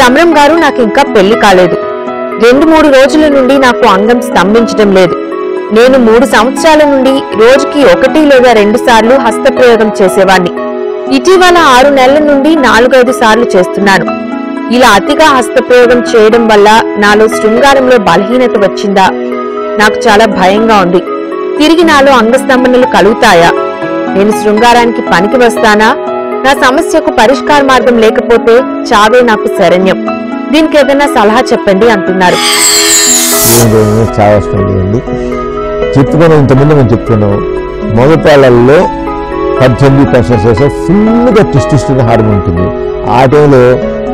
కమరం గారు నాకు ఇంకా పెళ్లి కాలేదు. 2-3 రోజుల నుండి నాకు అంగం స్తంభించడం లేదు. నేను 3 సంవత్సరాల నుండి రోజుకి 1 లేదా 2 సార్లు హస్తప్రయోగం చేసేవాణ్ణి. ఇటీవల 6 నెలల నుండి 4-5 సార్లు చేస్తున్నాను. ఇలా అతిగా హస్తప్రయోగం చేయడం వల్ల నాలో శృంగారంలో బలహీనత వచ్చిందా? నాకు చాలా భయంగా ఉంది. తిరిగి నాలో అంగస్తంభనలు కలుగుతాయా? నేను శృంగారానికి పనికి వస్తానా? నా సమస్యకు పరిష్కార మార్గం లేకపోతే చావే నాకు శరణ్యం. దీనికి ఏదైనా సలహా చెప్పండి అంటున్నారు. చెప్పుకున్నాం, ఇంతకుముందు మనం చెప్పుకున్నాం, మగపాళ్ళల్లో 18% ఫుల్గా టెస్టోస్టెరాన్ హార్మోన్ ఉంటుంది. ఆ టైంలో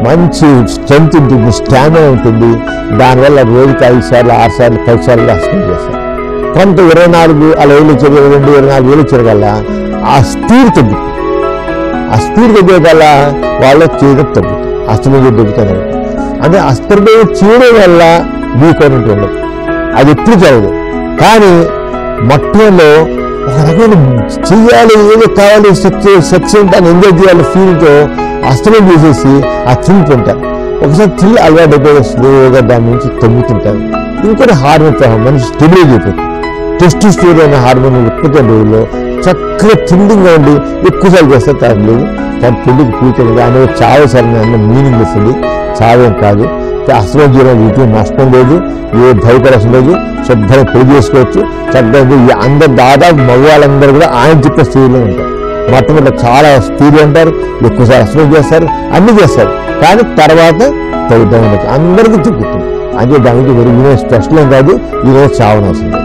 మంచి స్ట్రెంగ్త్ ఉంటుంది, స్టామినా ఉంటుంది. దానివల్ల రోజుకి 5 సార్లు 6 సార్లు 10 సార్లు హస్బెండ్ చేస్తారు. కొంత 24 అలా 22-24 వేలు తిరగల ఆ స్పీడ్ తగ్గుతుంది. ఆ స్పీడ్ తగ్గే వల్ల వాళ్ళ చేయడం తగ్గుతుంది, అస్తమయం తగ్గుతుంది. అంటే అస్తమయం చేయడం వల్ల వీకరెంట్ ఉండదు, అది ఎప్పుడు జరగదు. కానీ మొట్టంలో ఒక రకమైన చెయ్యాలి, ఏదో కావాలి, సెక్స్ దాన్ని ఎంజాయ్ చేయాలి ఫీల్తో అస్తమయం చేసేసి ఆ థ్రిల్ ఉంటారు. ఒకసారి థ్రిల్ అలవాటు అయిపోయి స్లోగా దాని నుంచి తగ్గుతుంటారు. ఇంకొన్ని హార్మోన్ ప్రభావం మనిషి స్టెబిలైజ్ అయిపోతుంది. టెస్టోస్టెరాన్ హార్మోన్ ఉత్పత్తి రోజుల్లో చక్కగా థ్రిల్లింగ్గా ఉండి ఎక్కువసార్లు చేస్తే కాదు లేదు. కానీ పెళ్లికి పూర్తి అనేది చావే సరైన అన్న మీనింగ్ వస్తుంది. చావేం కాదు. అస్తమయం చేయడం వీటికి నష్టం లేదు, ఏ భయపడాల్సిన లేదు. శుభ్రంగా పెళ్లి చేసుకోవచ్చు. చక్కగా అందరు దాదాపు మగవాళ్ళందరూ కూడా ఆయన చెప్పే స్టేజ్లో ఉంటారు. మొట్టమొదటి చాలా స్పీడ్ ఉంటారు, ఎక్కువసారి అస్తమయం చేస్తారు, అన్ని చేస్తారు. కానీ తర్వాత తగ్గుతూ ఉండొచ్చు, అందరికీ తగ్గుతుంది. అంటే దానికి ఈరోజు స్పెషల్ ఏం కాదు, ఈరోజు చావనవసరం.